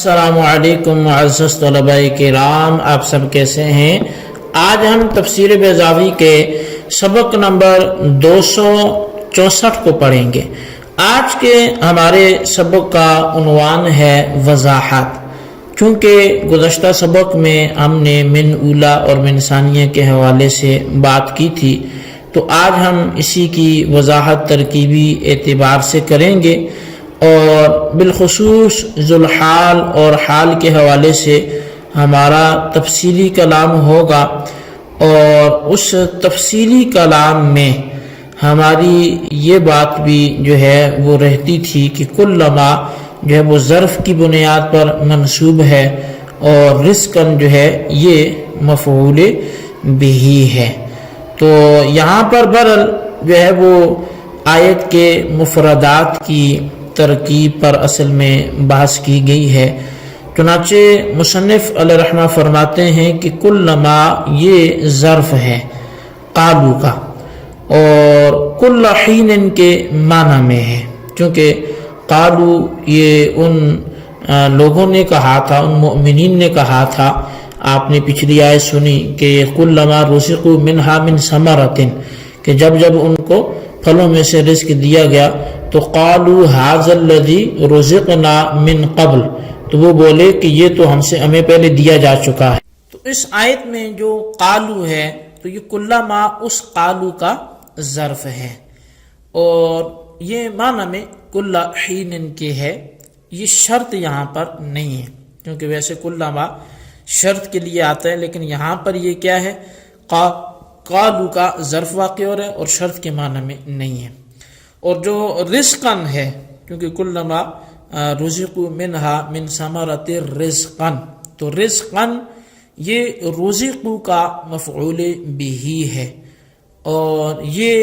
السلام علیکم معزز طلباء کرام، آپ سب کیسے ہیں؟ آج ہم تفسیر بیضاوی کے سبق نمبر 264 کو پڑھیں گے۔ آج کے ہمارے سبق کا عنوان ہے وضاحت۔ چونکہ گزشتہ سبق میں ہم نے من اولا اور من ثانیہ کے حوالے سے بات کی تھی، تو آج ہم اسی کی وضاحت ترکیبی اعتبار سے کریں گے، اور بالخصوص ذوالحال اور حال کے حوالے سے ہمارا تفصیلی کلام ہوگا، اور اس تفصیلی کلام میں ہماری یہ بات بھی جو ہے وہ رہتی تھی کہ کلما جو ہے وہ ظرف کی بنیاد پر منصوب ہے، اور رزقاً جو ہے یہ مفعول بہ ہے۔ تو یہاں پر برل جو ہے وہ آیت کے مفردات کی ترکیب پر اصل میں بحث کی گئی ہے۔ چنانچہ مصنف علیہ رحمہ فرماتے ہیں کہ کلما یہ ظرف ہے قالو کا، اور کل حین کے معنی میں ہے، چونکہ قالو یہ ان لوگوں نے کہا تھا، ان مؤمنین نے کہا تھا۔ آپ نے پچھلی آیت سنی کہ کلما رزقوا منہا من ثمرۃ، کہ جب جب ان کو پھلوں میں سے رزق دیا گیا تو قالوا ھذا الذی رزقنا من قبل، تو وہ بولے کہ یہ تو ہمیں پہلے دیا جا چکا ہے۔ تو اس آیت میں جو قالو ہے تو یہ کلما اس قالو کا ظرف ہے، اور یہ معنی میں کل حین کے ہے۔ یہ شرط یہاں پر نہیں ہے، کیونکہ ویسے کلما شرط کے لیے آتا ہے، لیکن یہاں پر یہ کیا ہے، قالو کا ظرف واقع ہو رہا ہے اور شرط کے معنی میں نہیں ہے۔ اور جو رزقاً ہے، کیونکہ کلما رزقوا منہا من ثمرۃ رزقاً، تو رزقاً یہ رزقوا کا مفعول بہ ہے، اور یہ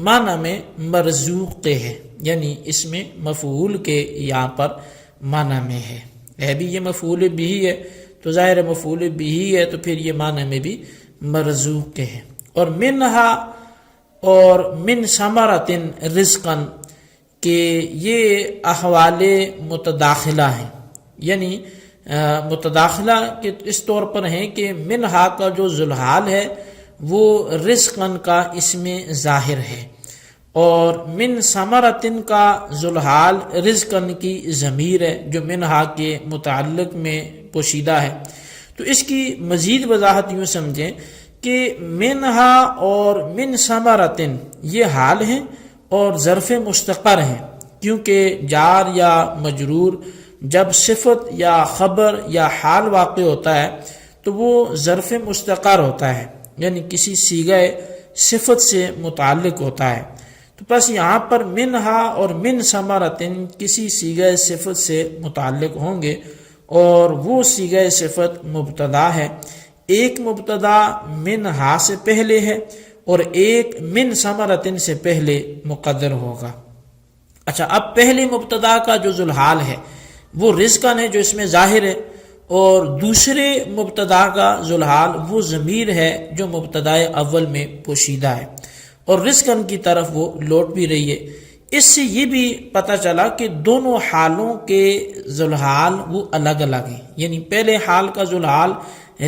معنی میں مرزوق ہے، یعنی اس میں مفعول کے یہاں پر معنی میں ہے بھی یہ مفعول بہ ہے، تو ظاہر مفعول بہ ہے تو پھر یہ معنی میں بھی مرزوق ہے۔ اور منہا اور من ثمرۃ رزقاً کہ یہ احوال متداخلہ ہیں، یعنی متداخلہ کے اس طور پر ہیں کہ منہا کا جو ذوالحال ہے وہ رزقاً کا اس میں ظاہر ہے، اور من ثمرۃ کا ذوالحال رزقاً کی ضمیر ہے جو منہا کے متعلق میں پوشیدہ ہے۔ تو اس کی مزید وضاحت یوں سمجھیں کہ منہا اور من ثمرۃ یہ حال ہیں اور ظرف مستقر ہیں، کیونکہ جار یا مجرور جب صفت یا خبر یا حال واقع ہوتا ہے تو وہ ظرف مستقر ہوتا ہے، یعنی کسی صیغہ صفت سے متعلق ہوتا ہے۔ تو بس یہاں پر منہا اور من ثمرۃ کسی صیغہ صفت سے متعلق ہوں گے، اور وہ صیغہ صفت مبتدا ہے۔ ایک مبتدا منہا سے پہلے ہے اور ایک من ثمرۃ سے پہلے مقدر ہوگا۔ اچھا، اب پہلے مبتدا کا جو ذوالحال ہے وہ رزقاً ہے جو اس میں ظاہر ہے، اور دوسرے مبتدا کا ذوالحال وہ ضمیر ہے جو مبتدا اول میں پوشیدہ ہے، اور رزقاً کی طرف وہ لوٹ بھی رہی ہے۔ اس سے یہ بھی پتہ چلا کہ دونوں حالوں کے ذوالحال وہ الگ الگ ہیں، یعنی پہلے حال کا ذوالحال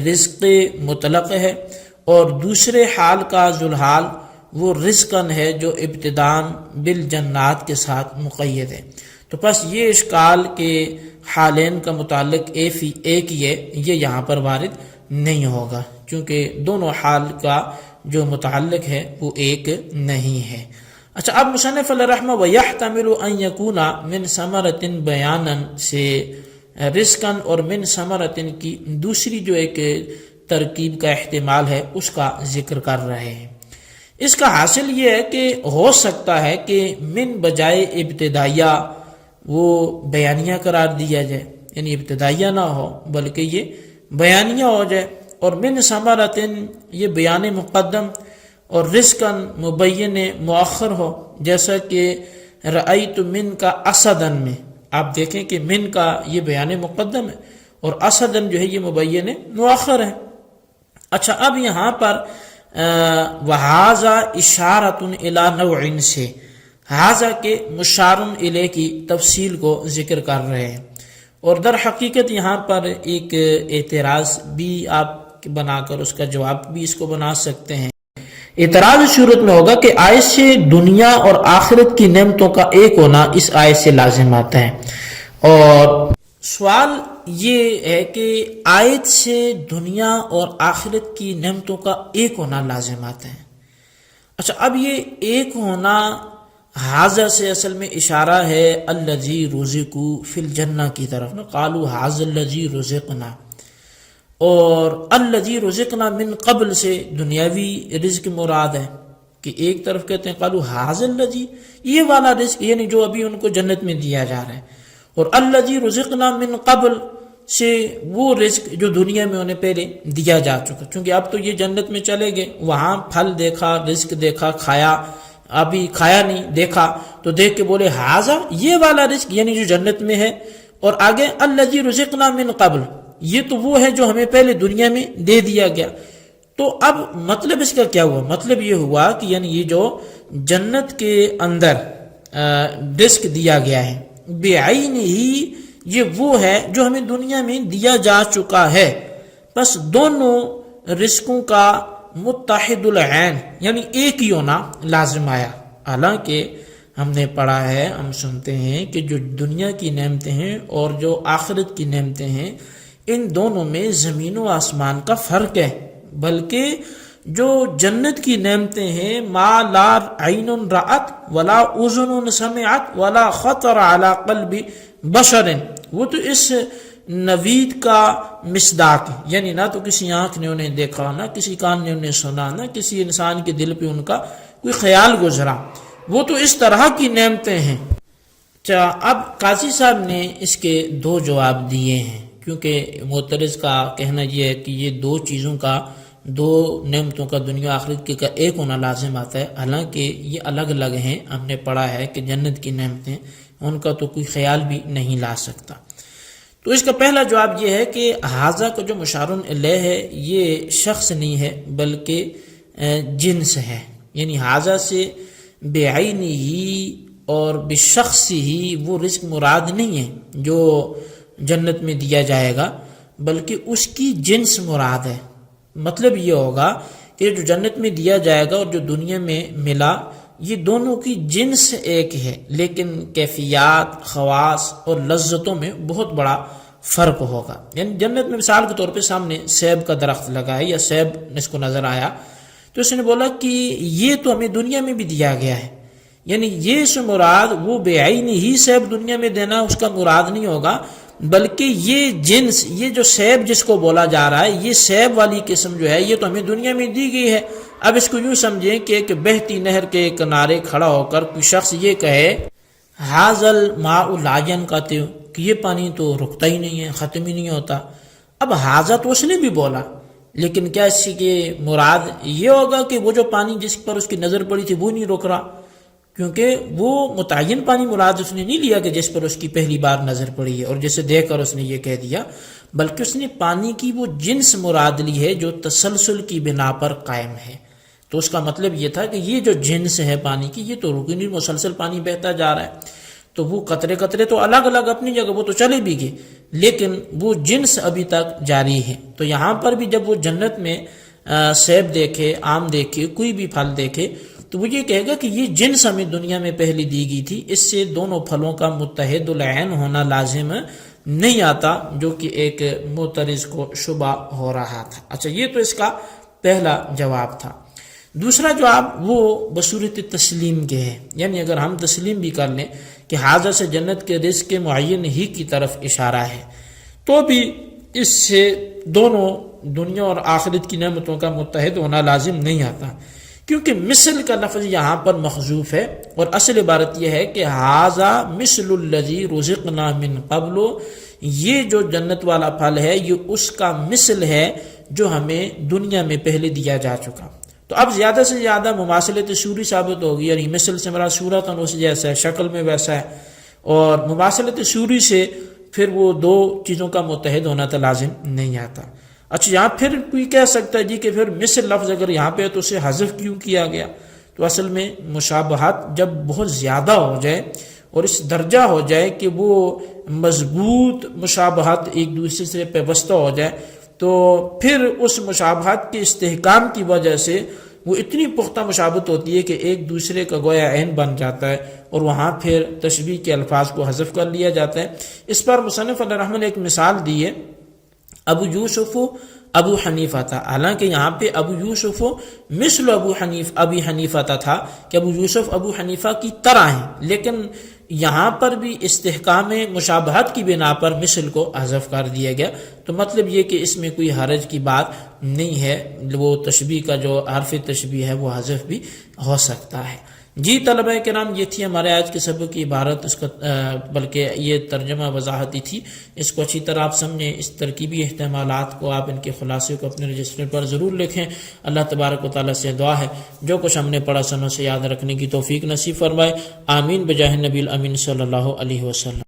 رزق مطلق ہے، اور دوسرے حال کا ذوالحال وہ رزقاً ہے جو ابتداءً بالجنات کے ساتھ مقید ہے۔ تو پس یہ اشکال کے حالین کا متعلق ایک ہی ہے، یہ یہاں پر وارد نہیں ہوگا، چونکہ دونوں حال کا جو متعلق ہے وہ ایک نہیں ہے۔ اچھا، اب مصنف علیہ رحمہ وَيَحْتَمِلُ أَن يَكُونَ مِن ثَمَرَةٍ بیاناً سے رزقاً اور من ثمرۃ کی دوسری جو ایک ترکیب کا احتمال ہے اس کا ذکر کر رہے ہیں۔ اس کا حاصل یہ ہے کہ ہو سکتا ہے کہ من بجائے ابتدائیہ وہ بیانیہ قرار دیا جائے، یعنی ابتدائیہ نہ ہو بلکہ یہ بیانیہ ہو جائے، اور من ثمرۃ یہ بیان مقدم اور رزقاً مبین مؤخر ہو، جیسا کہ رأیت من کا اسدن میں آپ دیکھیں کہ من کا یہ بیان مقدم ہے اور اسدن جو ہے یہ مبین مؤخر ہے۔ اچھا، اب یہاں پر وَهَذَا إِشَارَةٌ إِلَى نَوْعٍ سے ہاذا کے مشار الیہ کی تفصیل کو ذکر کر رہے ہیں، اور در حقیقت یہاں پر ایک اعتراض بھی آپ بنا کر اس کا جواب بھی اس کو بنا سکتے ہیں. اعتراض اس صورت میں ہوگا کہ آیت سے دنیا اور آخرت کی نعمتوں کا ایک ہونا اس آیت سے لازم آتا ہے. اور سوال یہ ہے کہ آیت سے دنیا اور آخرت کی نعمتوں کا ایک ہونا لازم آتا ہے. اچھا، اب یہ ایک ہونا حاضہ سے اصل میں اشارہ ہے الذی رزقوا فی الجنہ کی طرف نا، قالوا ھذا الذی رزقنا، اور الذی رزقنا من قبل سے دنیاوی رزق مراد ہے کہ ایک طرف کہتے ہیں قالوا ھذا الذی، یہ والا رزق یعنی جو ابھی ان کو جنت میں دیا جا رہا ہے، اور الذی رزقنا من قبل سے وہ رزق جو دنیا میں انہیں پہلے دیا جا چکا. چونکہ اب تو یہ جنت میں چلے گئے، وہاں پھل دیکھا، رزق دیکھا، کھایا، ابھی کھایا نہیں، دیکھا تو دیکھ کے بولے ھذا، یہ والا رزق یعنی جو جنت میں ہے. اور آگے الذی رزقنا من قبل، یہ تو وہ ہے جو ہمیں پہلے دنیا میں دے دیا گیا. تو اب مطلب اس کا کیا ہوا؟ مطلب یہ ہوا کہ یعنی یہ جو جنت کے اندر رزق دیا گیا ہے بعینہ ہی، یہ وہ ہے جو ہمیں دنیا میں دیا جا چکا ہے. بس دونوں رزقوں کا متحد العین یعنی ایک ہی ہونا لازم آیا. حالانکہ ہم نے پڑھا ہے، ہم سنتے ہیں کہ جو دنیا کی نعمتیں ہیں اور جو آخرت کی نعمتیں ہیں، ان دونوں میں زمین و آسمان کا فرق ہے. بلکہ جو جنت کی نعمتیں ہیں ما لا عین رأت ولا اذن سمعت ولا خطر علی قلب بشر، وہ تو اس نوید کا مصداق ہے، یعنی نہ تو کسی آنکھ نے انہیں دیکھا، نہ کسی کان نے انہیں سنا، نہ کسی انسان کے دل پہ ان کا کوئی خیال گزرا، وہ تو اس طرح کی نعمتیں ہیں. اب قاضی صاحب نے اس کے دو جواب دیے ہیں، کیونکہ معترض کا کہنا یہ ہے کہ یہ دو چیزوں کا، دو نعمتوں کا دنیا آخرت کے کا ایک ہونا لازم آتا ہے، حالانکہ یہ الگ الگ ہیں. ہم نے پڑھا ہے کہ جنت کی نعمتیں ان کا تو کوئی خیال بھی نہیں لا سکتا. تو اس کا پہلا جواب یہ ہے کہ ھذا کا جو مشار الیہ ہے یہ شخص نہیں ہے بلکہ جنس ہے. یعنی ھذا سے بعینہ ہی اور بشخص ہی وہ رزق مراد نہیں ہے جو جنت میں دیا جائے گا، بلکہ اس کی جنس مراد ہے. مطلب یہ ہوگا کہ جو جنت میں دیا جائے گا اور جو دنیا میں ملا، یہ دونوں کی جنس ایک ہے، لیکن کیفیات، خواص اور لذتوں میں بہت بڑا فرق ہوگا. یعنی جنت میں مثال کے طور پہ سامنے سیب کا درخت لگا ہے یا سیب اس کو نظر آیا، تو اس نے بولا کہ یہ تو ہمیں دنیا میں بھی دیا گیا ہے. یعنی یہ سے مراد وہ بعینہ ہی سیب دنیا میں دینا اس کا مراد نہیں ہوگا، بلکہ یہ جنس، یہ جو سیب جس کو بولا جا رہا ہے، یہ سیب والی قسم جو ہے یہ تو ہمیں دنیا میں دی گئی ہے. اب اس کو یوں سمجھیں کہ ایک بہتی نہر کے کنارے کھڑا ہو کر کوئی شخص یہ کہے ھذا الماء لا ينقطع، کہ یہ پانی تو رکتا ہی نہیں ہے، ختم ہی نہیں ہوتا. اب ھذا تو اس نے بھی بولا، لیکن کیا اس کی مراد یہ ہوگا کہ وہ جو پانی جس پر اس کی نظر پڑی تھی وہ نہیں رک رہا؟ کیونکہ وہ متعین پانی مراد اس نے نہیں لیا کہ جس پر اس کی پہلی بار نظر پڑی ہے اور جسے دیکھ کر اس نے یہ کہہ دیا، بلکہ اس نے پانی کی وہ جنس مراد لی ہے جو تسلسل کی بنا پر قائم ہے. تو اس کا مطلب یہ تھا کہ یہ جو جنس ہے پانی کی، یہ تو رکی نہیں، مسلسل پانی بہتا جا رہا ہے. تو وہ قطرے قطرے تو الگ الگ اپنی جگہ وہ تو چلے بھی گئے، لیکن وہ جنس ابھی تک جاری ہے. تو یہاں پر بھی جب وہ جنت میں سیب دیکھے، آم دیکھے، کوئی بھی پھل دیکھے، تو وہ یہ کہے گا کہ یہ جنس ہمیں دنیا میں پہلے دی گئی تھی. اس سے دونوں پھلوں کا متحد العین ہونا لازم نہیں آتا، جو کہ ایک معترض کو شبہ ہو رہا تھا. اچھا، یہ تو اس کا پہلا جواب تھا. دوسرا جواب وہ بصورت تسلیم کے ہے، یعنی اگر ہم تسلیم بھی کر لیں کہ ھذا سے جنت کے رزق کے معین ہی کی طرف اشارہ ہے، تو بھی اس سے دونوں دنیا اور آخرت کی نعمتوں کا متحد ہونا لازم نہیں آتا، کیونکہ مثل کا لفظ یہاں پر محذوف ہے، اور اصل عبارت یہ ہے کہ ھذا مثل الذی رزقنا من قبل، یہ جو جنت والا پھل ہے یہ اس کا مثل ہے جو ہمیں دنیا میں پہلے دیا جا چکا. تو اب زیادہ سے زیادہ مماثلت سوری ثابت ہوگی، یعنی مثل سے مراد صورتاً اس جیسا ہے، شکل میں ویسا ہے، اور مماثلت سوری سے پھر وہ دو چیزوں کا متحد ہونا تو لازم نہیں آتا. اچھا، یہاں پھر کوئی کہہ سکتا ہے جی کہ پھر مثل لفظ اگر یہاں پہ ہے تو اسے حذف کیوں کیا گیا؟ تو اصل میں مشابہت جب بہت زیادہ ہو جائے اور اس درجہ ہو جائے کہ وہ مضبوط مشابہت ایک دوسرے سے پیوستہ ہو جائے، تو پھر اس مشابہت کے استحکام کی وجہ سے وہ اتنی پختہ مشابہت ہوتی ہے کہ ایک دوسرے کا گویا عین بن جاتا ہے، اور وہاں پھر تشبیہ کے الفاظ کو حذف کر لیا جاتا ہے۔ اس پر مصنف علیہ رحمہ نے ایک مثال دی ہے، ابو یوسف ابو حنیفہ تھا، حالانکہ یہاں پہ ابو یوسف مثل ابی حنیفہ تھا کہ ابو یوسف ابو حنیفہ کی طرح ہیں، لیکن یہاں پر بھی استحکام مشابہت کی بنا پر مثل کو حذف کر دیا گیا، تو مطلب یہ کہ اس میں کوئی حرج کی بات نہیں ہے، وہ تشبیہ کا جو حرف تشبیہ ہے وہ حذف بھی ہو سکتا ہے۔ جی طلبہ کرام، یہ تھی ہمارے آج کے سبق کی عبارت، اس کا بلکہ یہ ترجمہ وضاحتی تھی، اس کو اچھی طرح آپ سمجھیں، اس ترکیبی احتمالات کو آپ ان کے خلاصے کو اپنے رجسٹر پر ضرور لکھیں۔ اللہ تبارک و تعالیٰ سے دعا ہے جو کچھ ہم نے پڑھا سنوں سے یاد رکھنے کی توفیق نصیب فرمائے، آمین بجاہ نبی الامین صلی اللہ علیہ وسلم۔